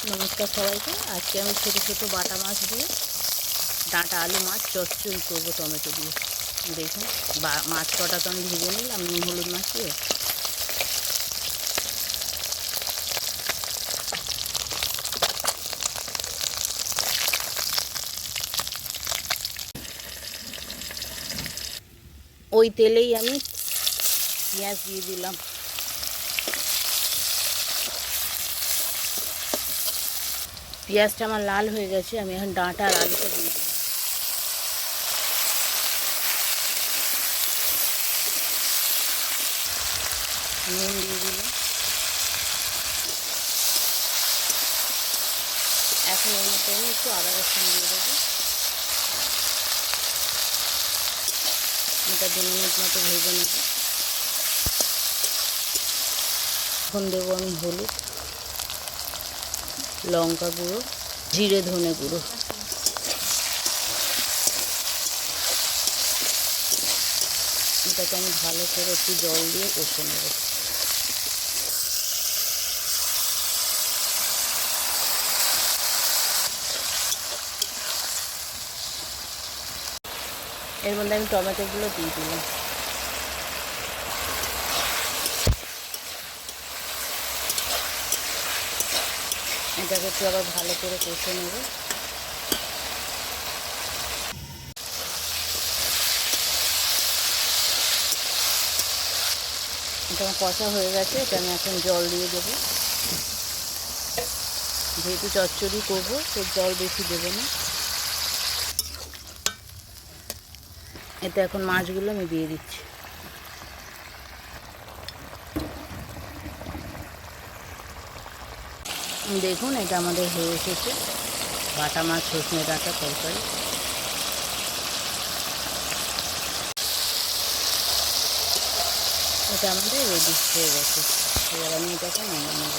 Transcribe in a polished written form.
নমস্কার সবাইকে। আজকে আমি ছোটো ছোটো বাটা মাছ দিয়ে ডাঁটা আলু মাছ চচ্চড়ি করবো টমেটো দিয়ে। দেখুন মাছ কটা তো আমি ভেজে নিলাম নুন হলুদ মাখিয়ে। ওই তেলেই আমি পেঁয়াজ দিয়ে দিলাম। পেঁয়াজটা আমার লাল হয়ে গেছে, আমি এখন ডাঁটা আর আলুটা দিয়ে দিলাম। নুন দিয়ে দিলাম। এখন এর মধ্যে আমি একটু আদা রসুন দিয়ে দেবো। এটা 2 মিনিট মতো ভেজে নেব। এখন দেবো আমি হলুদ, লঙ্কা গুঁড়ো, জিরে ধনে গুঁড়ো। এটাকে আমি ভালো করে একটু জল দিয়ে কষে নেব। এর মধ্যে আমি টমেটোগুলো দিয়ে দিলাম। এটাকে একটু আবার ভালো করে কষে নেব। এটা আমার কষা হয়ে গেছে, এটা আমি এখন জল দিয়ে দেবো। যেহেতু চচ্চড়ি করবো তো জল বেশি দেবো না। এতে এখন মাছগুলো আমি দিয়ে দিচ্ছি। দেখুন এটা আমাদের হয়ে এসেছে বাটা মাছ সজনে ডাঁটা তরকারি। এটা আমাদের রেডি হয়ে গেছে। এবার আমি এটাকে নামিয়ে নেব।